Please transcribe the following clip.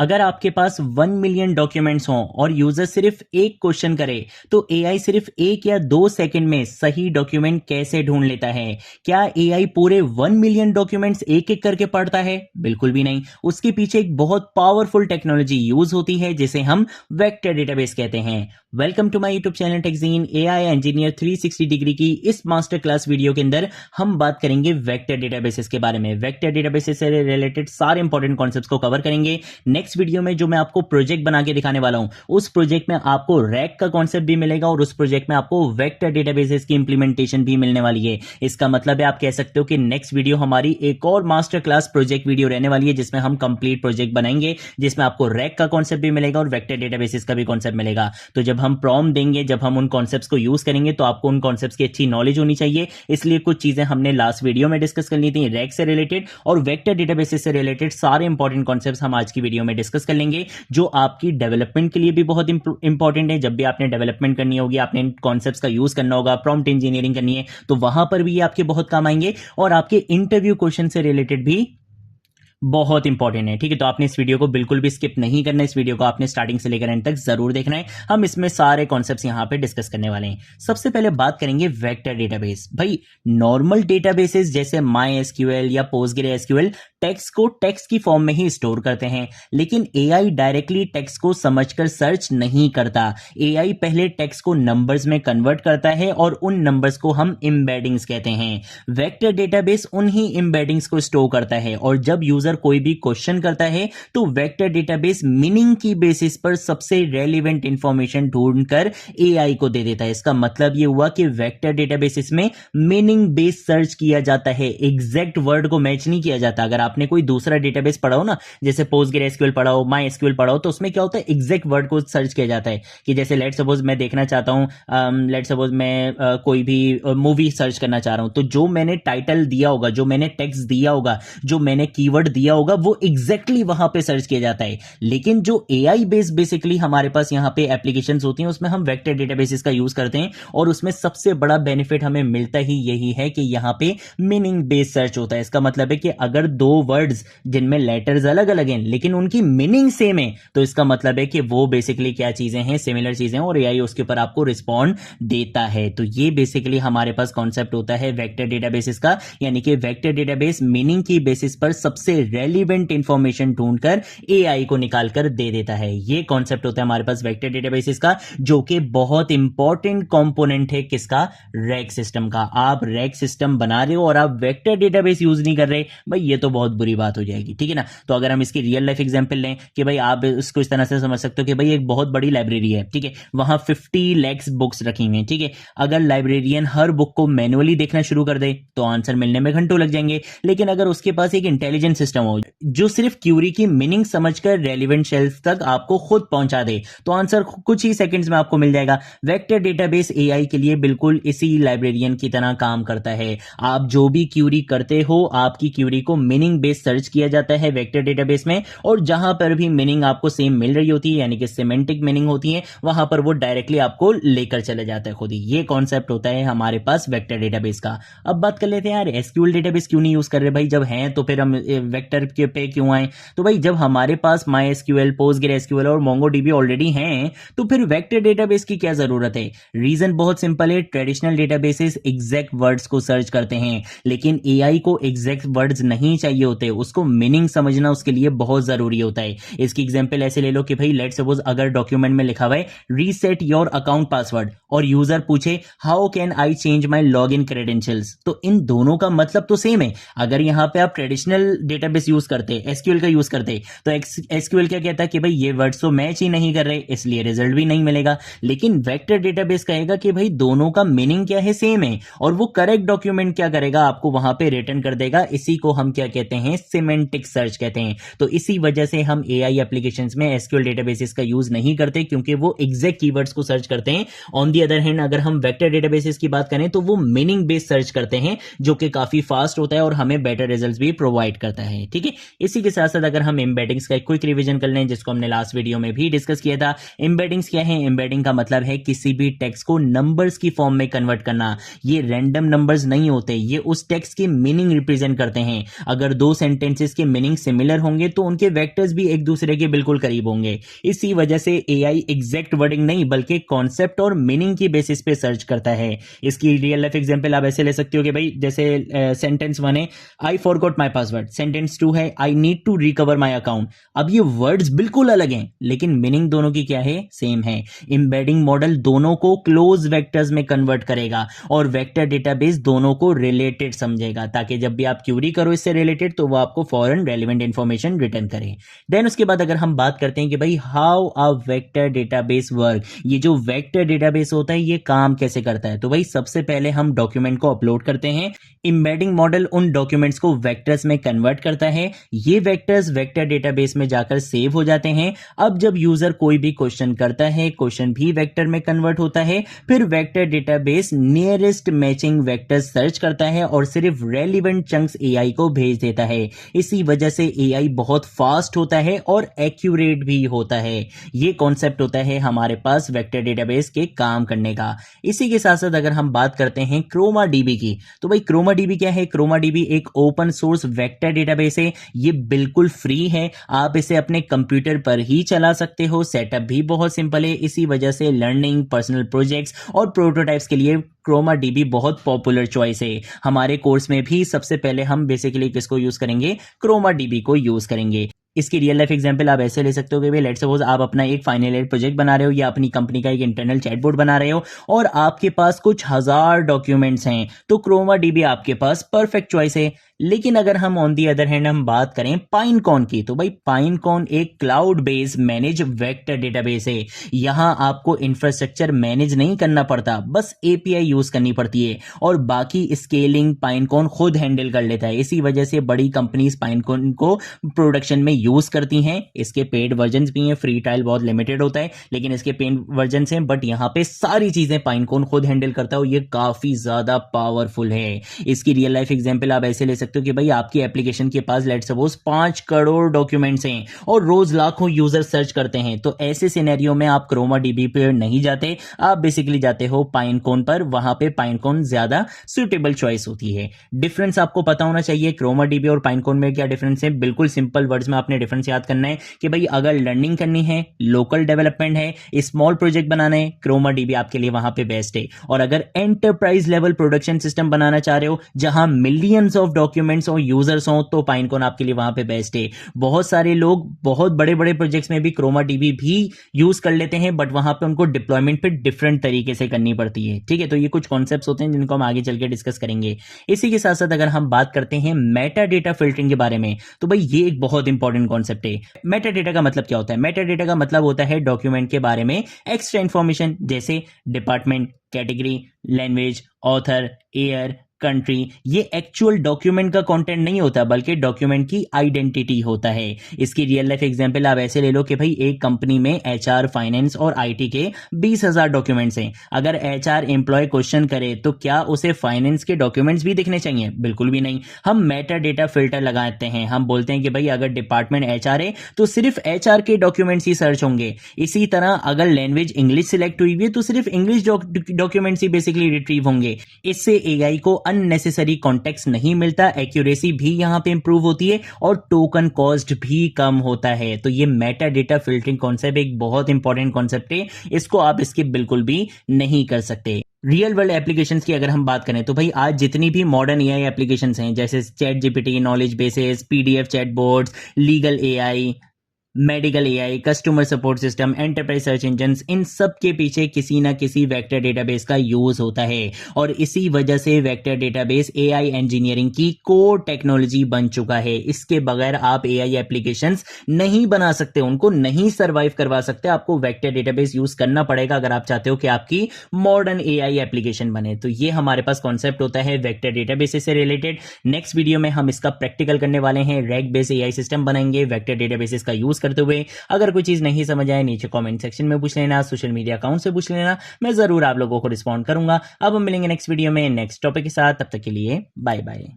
अगर आपके पास 1 million documents हों और यूजर सिर्फ एक क्वेश्चन करे तो एआई सिर्फ 1 या 2 सेकंड में सही डॉक्यूमेंट कैसे ढूंढ लेता है? क्या एआई पूरे 1 मिलियन डॉक्यूमेंट्स एक एक करके पढ़ता है? बिल्कुल भी नहीं। उसके पीछे एक बहुत पावरफुल टेक्नोलॉजी यूज होती है जिसे हम वेक्टर डेटाबेस कहते हैं। Welcome to my YouTube channel Techgene. AI engineer 360 degree की इस मास्टर क्लास वीडियो के अंदर हम बात करेंगे वेक्टर डेटाबेसेस के बारे में। वेक्टर डेटाबेसेस से रिलेटेड सारे इंपॉर्टेंट कॉन्सेप्ट्स को कवर करेंगे। नेक्स्ट वीडियो में जो मैं आपको प्रोजेक्ट बना के दिखाने वाला हूं, उस प्रोजेक्ट में आपको रैक का कॉन्सेप्ट भी मिलेगा और उस प्रोजेक्ट में आपको वेक्टर डेटाबेसेस की इंप्लीमेंटेशन भी मिलने वाली है। इसका मतलब है आप कह सकते हो कि नेक्स्ट वीडियो हमारी एक और मास्टर क्लास प्रोजेक्ट वीडियो रहने वाली है जिसमें हम कंप्लीट प्रोजेक्ट बनाएंगे, जिसमें आपको रैक का कॉन्सेप्ट भी मिलेगा और वेक्टर डेटाबेसेस का भी कॉन्सेप्ट मिलेगा। तो जब हम प्रॉम्प्ट देंगे, जब हम उन कॉन्सेप्ट्स को यूज करेंगे तो आपको उन कॉन्सेप्ट्स की अच्छी नॉलेज होनी चाहिए। इसलिए कुछ चीजें हमने लास्ट वीडियो में डिस्कस कर ली थी रैक से रिलेटेड, और वेक्टर डेटाबेसेस से रिलेटेड सारे इंपॉर्टेंट कॉन्सेप्ट्स हम आज की वीडियो में डिस्कस कर लेंगे, जो आपकी डेवलपमेंट के लिए भी बहुत इंपॉर्टेंट है। जब भी आपने डेवलपमेंट करनी होगी, आपने इन कॉन्सेप्ट्स का यूज करना होगा, प्रॉम्प्ट इंजीनियरिंग करनी है, तो वहां पर भी ये आपके बहुत काम आएंगे और आपके इंटरव्यू क्वेश्चन से रिलेटेड भी बहुत इंपॉर्टेंट है। ठीक है, तो आपने इस वीडियो को बिल्कुल भी स्किप नहीं करना है। इस वीडियो को आपने स्टार्टिंग से लेकर एंड तक जरूर देखना है। हम इसमें सारे कॉन्सेप्ट्स यहां पे डिस्कस करने वाले हैं। सबसे पहले बात करेंगे वेक्टर डेटाबेस। भाई, नॉर्मल डेटाबेसेस जैसे माई एसक्यूएल या पोस्टग्रे एसक्यूएल टेक्स्ट को टेक्स्ट की फॉर्म में ही स्टोर करते हैं, लेकिन एआई डायरेक्टली टेक्स्ट को समझकर सर्च नहीं करता। एआई पहले टेक्स्ट को नंबर्स में कन्वर्ट करता है और उन नंबर्स को हम एम्बेडिंग्स कहते हैं। वेक्टर डेटाबेस उन्हीं एम्बेडिंग्स को स्टोर करता है और जब यूजर कोई भी क्वेश्चन करता है तो वेक्टर डेटाबेस मीनिंग की बेसिस पर सबसे रेलेवेंट इंफॉर्मेशन ढूंढकर एआई को दे देता है। इसका मतलब यह हुआ कि वेक्टर डेटाबेसिस में मीनिंग बेस्ड सर्च किया जाता है, एग्जैक्ट वर्ड को मैच नहीं किया जाता। अगर आपने कोई दूसरा डेटाबेस पढ़ा हो ना, जैसे पोस्टग्रे एसक्यूएल पढ़ा हो, माई एसक्यूएल पढ़ा हो, तो उसमें क्या होता है, एग्जैक्ट वर्ड को सर्च किया जाता है। कि जैसे लेट सपोज मैं देखना चाहता हूं, लेट सपोज मैं कोई भी मूवी सर्च करना चाह रहा हूं, तो जो मैंने टाइटल दिया होगा, जो मैंने टेक्स्ट दिया होगा, जो मैंने कीवर्ड दिया होगा, वो एग्जैक्टली वहां पे सर्च किया जाता है। लेकिन जो एआई बेस्ड बेसिकली हमारे पास यहां पे एप्लीकेशंस होती हैं, उसमें हम वेक्टर डेटाबेसेस का यूज करते हैं और उसमें सबसे बड़ा बेनिफिट हमें मिलता ही यही है कि यहां पे मीनिंग बेस्ड सर्च होता है। इसका मतलब है कि अगर दो वर्ड्स जिनमें लेटर्स अलग अलग हैं लेकिन उनकी मीनिंग सेम है, तो इसका मतलब है कि वो बेसिकली क्या चीजें हैं, सिमिलर चीजें, और एआई उसके ऊपर आपको रिस्पॉन्ड देता है। तो ये बेसिकली हमारे पास कॉन्सेप्ट होता है वेक्टर डेटाबेसेस का, यानी कि वेक्टर डेटाबेस मीनिंग की बेसिस पर सबसे रेलिवेंट इंफॉर्मेशन ढूंढकर एआई को निकालकर दे देता है। ये कॉन्सेप्ट होता है हमारे पास वेक्टर डेटाबेसेस का, जो कि बहुत इंपॉर्टेंट कंपोनेंट है किसका, रैक सिस्टम का। आप रैक सिस्टम बना रहे हो और आप वेक्टर डेटाबेस यूज नहीं कर रहे, भाई ये तो बहुत बुरी बात हो जाएगी। ठीक है ना। तो अगर हम इसकी रियल लाइफ एग्जांपल लें कि भाई आप इसको इस तरह से समझ सकते हो कि भाई एक बहुत बड़ी लाइब्रेरी है, ठीक है, वहां 50 लाख बुक्स रखी हुई हैं, ठीक है। अगर लाइब्रेरियन हर बुक को मैनुअली देखना शुरू कर दे तो आंसर मिलने में घंटों लग जाएंगे। लेकिन अगर उसके पास एक इंटेलिजेंट सिस्टम हो जो सिर्फ क्यूरी की मीनिंग समझकर रेलेवेंट शेल्फ तक आपको खुद पहुंचा दे, तो आंसर कुछ ही सेकंड्स में आपको मिल जाएगा। वेक्टर डेटाबेस एआई के लिए बिल्कुल इसी लाइब्रेरियन की तरह काम करता है। आप जो भी क्यूरी करते हो, आपकी क्यूरी को मीनिंग बेस्ड सर्च किया जाता है वेक्टर डेटाबेस में, और जहां पर भी मीनिंग आपको सेम मिल रही होती है, यानी कि सिमेंटिक मीनिंग होती है, वहां पर वो डायरेक्टली आपको लेकर चले जाता है खुद ही। ये कॉन्सेप्ट होता है हमारे पास वेक्टर डेटाबेस का। अब बात कर लेते हैं यार, एसक्यूएल डेटाबेस क्यों नहीं यूज कर रहे भाई, जब हैं तो फिर हम वेक्टर के पे क्यों आए। तो भाई जब हमारे पास माई एसक्यूएल, पोस्टग्रे एसक्यूएल और मोंगोडीबी ऑलरेडी हैं, तो फिर वेक्टर डेटाबेस की क्या जरूरत है। रीजन बहुत सिंपल है, ट्रेडिशनल डेटाबेसेस एग्जैक्ट वर्ड्स को सर्च करते हैं, लेकिन एआई को एग्जैक्ट वर्ड्स नहीं चाहिए होते, उसको मीनिंग समझना उसके लिए बहुत जरूरी होता है। इसकी एग्जांपल ऐसे ले लो कि भाई लेट सपोज अगर डॉक्यूमेंट में लिखा हुआ है रीसेट योर अकाउंट पासवर्ड और यूजर पूछे how can I change my log in credentials, तो इन दोनों का मतलब तो सेम है। अगर यहां पे आप ट्रेडिशनल डेटाबेस यूज करते, एसक्यूएल का यूज करते, तो एसक्यूएल क्या कहता है कि भाई ये वर्ड्स तो मैच ही नहीं कर रहे, इसलिए रिजल्ट भी नहीं मिलेगा। लेकिन वेक्टर डेटाबेस कहेगा कि भाई दोनों का मीनिंग क्या है, सेम है, और वो करेक्ट डॉक्यूमेंट क्या करेगा, आपको वहां पे रिटर्न कर देगा। इसी को हम क्या कहते हैं, सिमेंटिक सर्च कहते हैं। तो इसी वजह से हम एआई एप्लीकेशंस में एसक्यूएल डेटाबेसेस का यूज नहीं करते, क्योंकि वो एग्जैक्ट कीवर्ड्स को सर्च करते हैं। ऑन दी अदर हैंड अगर हम वेक्टर डेटाबेसेस की बात करें तो वो मीनिंग बेस्ड सर्च करते हैं, जो कि काफी फास्ट होता है और हमें बेटर रिजल्ट्स भी प्रोवाइड करता है। ठीक है, इसी के साथ साथ अगर हम एम्बेडिंग्स का एक क्विक रिवीजन कर लें, जिसको हमने लास्ट वीडियो में भी डिस्कस किया था। एम्बेडिंग्स क्या है, एम्बेडिंग का मतलब है किसी भी टेक्स्ट को नंबर्स की फॉर्म में कन्वर्ट करना। ये रैंडम नंबर्स नहीं होते, ये उस टेक्स्ट की मीनिंग रिप्रेजेंट करते हैं। अगर दो सेंटेंसेस के मीनिंग सिमिलर होंगे तो उनके वेक्टर्स भी एक दूसरे के बिल्कुल करीब होंगे। इसी वजह से एआई एग्जैक्ट वर्डिंग नहीं बल्कि कॉन्सेप्ट और मीनिंग की बेसिस पे सर्च करता है। इसकी रियल लाइफ एग्जांपल आप ऐसे ले सकते हो कि भाई जैसे सेंटेंस 1 है I forgot my password, sentence 2 है I need to recover my account. अब ये वर्ड्स बिल्कुल अलग हैं लेकिन मीनिंग दोनों की क्या है, सेम है। एम्बेडिंग मॉडल दोनों को क्लोज वेक्टर्स में कन्वर्ट करेगा और वेक्टर डेटाबेस दोनों को रिलेटेड समझेगा ताकि जब भी आप क्यूरी करो इससे रिलेटेड तो वो आपको फॉरन रेलेवेंट इंफॉर्मेशन रिटर्न करे। देन उसके बाद अगर हम बात करते हैं कि भाई how a vector database work, ये जो वेक्टर डेटाबेस होता है ये काम कैसे करता है, तो भाई सबसे पहले हम डॉक्यूमेंट को अपलोड करते हैं। एम्बेडिंग मॉडल उन डॉक्यूमेंट्स को वेक्टर्स में कन्वर्ट करता है, ये वेक्टर्स वेक्टर डेटाबेस में जाकर सेव हो जाते हैं। अब जब यूजर कोई भी क्वेश्चन करता है क्वेश्चन भी वेक्टर में कन्वर्ट होता है, फिर vector database nearest matching vectors search करता है और सिर्फ रेलिवेंट चंक्स एआई को भेज देता है। इसी वजह से एआई बहुत फास्ट होता है और एक्यूरेट भी होता है। ये कॉन्सेप्ट होता है हमारे पास वेक्टर डेटाबेस के काम करने का। इसी के साथ साथ अगर हम बात करते हैं क्रोमा डीबी की, तो भाई क्रोमा डीबी क्या है, क्रोमा डीबी एक ओपन सोर्स वेक्टर डेटाबेस है। ये बिल्कुल फ्री है, आप इसे अपने कंप्यूटर पर ही चला सकते हो। सेटअप भी बहुत सिंपल है। इसी वजह से लर्निंग, पर्सनल प्रोजेक्ट्स और प्रोटोटाइप्स के लिए क्रोमा डीबी बहुत पॉपुलर चॉइस है। हमारे कोर्स में भी सबसे पहले हम बेसिकली किसको यूज करेंगे, क्रोमा डीबी को यूज करेंगे। इसकी रियल लाइफ एग्जांपल आप ऐसे ले सकते हो कि भाई लेट्स सपोज आप अपना एक फाइनल ईयर प्रोजेक्ट बना रहे हो या अपनी कंपनी का एक इंटरनल चैटबॉट बना रहे हो और आपके पास कुछ हजार डॉक्यूमेंट्स हैं, तो क्रोमा डीबी आपके पास परफेक्ट चॉइस है। लेकिन अगर हम ऑन दी अदर हैंड हम बात करें पाइनकॉन की, तो भाई पाइनकॉन एक cloud based manage vector database है। यहां आपको इंफ्रास्ट्रक्चर मैनेज नहीं करना पड़ता, बस एपीआई यूज करनी पड़ती है और बाकी स्केलिंग पाइनकॉन खुद हैंडल कर लेता है। इसी वजह से बड़ी कंपनीज पाइनकॉन को प्रोडक्शन में यूज करती हैं। इसके पेड वर्जन भी हैं, फ्री ट्रायल बहुत लिमिटेड होता है लेकिन इसके पेड वर्जन हैं, बट यहाँ पे सारी चीजें पाइनकॉन खुद हैंडल करता है और ये काफी ज्यादा पावरफुल है। इसकी रियल लाइफ एग्जांपल आप ऐसे ले सकते हो कि भाई आपकी एप्लीकेशन के पास लेट्स सपोज 5 करोड़ डॉक्यूमेंट्स हैं और रोज लाखों यूजर सर्च करते हैं, तो ऐसे सिनेरियो में आप क्रोमा डीबी पे नहीं जाते, आप बेसिकली जाते हो पाइनकॉन पर। वहां पे पाइनकॉन ज्यादा सुटेबल चॉइस होती है। डिफरेंस आपको पता होना चाहिए क्रोमा डीबी और पाइनकॉन में क्या डिफरेंस है। बिल्कुल सिंपल वर्ड्स में आपने डिफरेंस याद करना है कि भाई अगर लर्निंग करनी है, लोकल डेवलपमेंट है, स्मॉल प्रोजेक्ट बनाना है, क्रोमा डीबी आपके लिए वहां पे बेस्ट है। और अगर एंटरप्राइज लेवल प्रोडक्शन सिस्टम बनाना चाह रहे हो जहां मिलियंस ऑफ डॉक्यूमेंट्स और यूजर्स हो, तो पाइनकॉन आपके लिए वहां पे बेस्ट है। बहुत सारे लोग बहुत बड़े बड़े प्रोजेक्ट्स में भी क्रोमा डीबी भी यूज कर लेते हैं, बट वहां पे उनको डिप्लॉयमेंट पे डिफरेंट तरीके से करनी पड़ती है। ठीक है, तो ये कुछ कॉन्सेप्ट्स होते हैं जिनको हम आगे चल के डिस्कस करेंगे। इसी के साथ साथ अगर हम बात करते हैं मेटा डेटा फिल्टरिंग के बारे में, तो भाई ये एक बहुत इंपॉर्टेंट कॉन्सेप्ट है। मेटा डेटा का मतलब क्या होता है? मेटा डेटा का मतलब होता है डॉक्यूमेंट के बारे में एक्स्ट्रा इंफॉर्मेशन, जैसे department, category, language, author, year, country. ये एक्चुअल डॉक्यूमेंट का कंटेंट नहीं होता बल्कि डॉक्यूमेंट की आइडेंटिटी होता है। इसकी रियल लाइफ एग्जांपल आप ऐसे ले लो कि भाई एक कंपनी में एचआर, फाइनेंस और आईटी के 20,000 डॉक्यूमेंट्स हैं। अगर एचआर एम्प्लॉय क्वेश्चन करे तो क्या उसे फाइनेंस के डॉक्यूमेंट्स भी दिखने चाहिए? बिल्कुल भी नहीं। हम मेटा डेटा फिल्टर लगाते हैं, हम बोलते हैं कि भाई अगर डिपार्टमेंट एचआर है तो सिर्फ एचआर के डॉक्यूमेंट्स ही सर्च होंगे। इसी तरह अगर लैंग्वेज इंग्लिश सिलेक्ट हुई है तो सिर्फ इंग्लिश डॉक्यूमेंट्स ही बेसिकली रिट्रीव होंगे। इससे एआई को अननेसेसरी कॉन्टेक्स्ट नहीं मिलता, एक्यूरेसी भी यहां पे इंप्रूव होती है और टोकन कॉस्ट भी कम होता है। तो ये मेटा डेटा फिल्टरिंग कॉन्सेप्ट एक बहुत इंपॉर्टेंट कॉन्सेप्ट है, इसको आप इसके बिल्कुल भी नहीं कर सकते। रियल वर्ल्ड एप्लीकेशंस की अगर हम बात करें तो भाई आज जितनी भी मॉडर्न एआई एप्लीकेशंस हैं जैसे chat GPT, knowledge bases, PDF chatbots, legal AI, medical AI, customer support system, enterprise search engine, इन सब के पीछे किसी ना किसी वेक्टर डेटाबेस का यूज होता है और इसी वजह से वेक्टर डेटाबेस एआई इंजीनियरिंग की कोर टेक्नोलॉजी बन चुका है। इसके बगैर आप एआई एप्लीकेशंस नहीं बना सकते, उनको नहीं सर्वाइव करवा सकते। आपको वेक्टर डेटाबेस यूज करना पड़ेगा अगर आप चाहते हो कि आपकी मॉडर्न एआई एप्लीकेशन बने। तो ये हमारे पास कॉन्सेप्ट होता है वेक्टर डेटाबेस से रिलेटेड। नेक्स्ट वीडियो में हम इसका प्रैक्टिकल करने वाले हैं, रैक बेस्ड एआई सिस्टम बनाएंगे वेक्टर डेटाबेस का यूज करते हुए। अगर कोई चीज नहीं समझ आए नीचे कमेंट सेक्शन में पूछ लेना, सोशल मीडिया अकाउंट से पूछ लेना, मैं जरूर आप लोगों को रिस्पॉन्ड करूंगा। अब हम मिलेंगे नेक्स्ट वीडियो में नेक्स्ट टॉपिक के साथ, तब तक के लिए बाय बाय।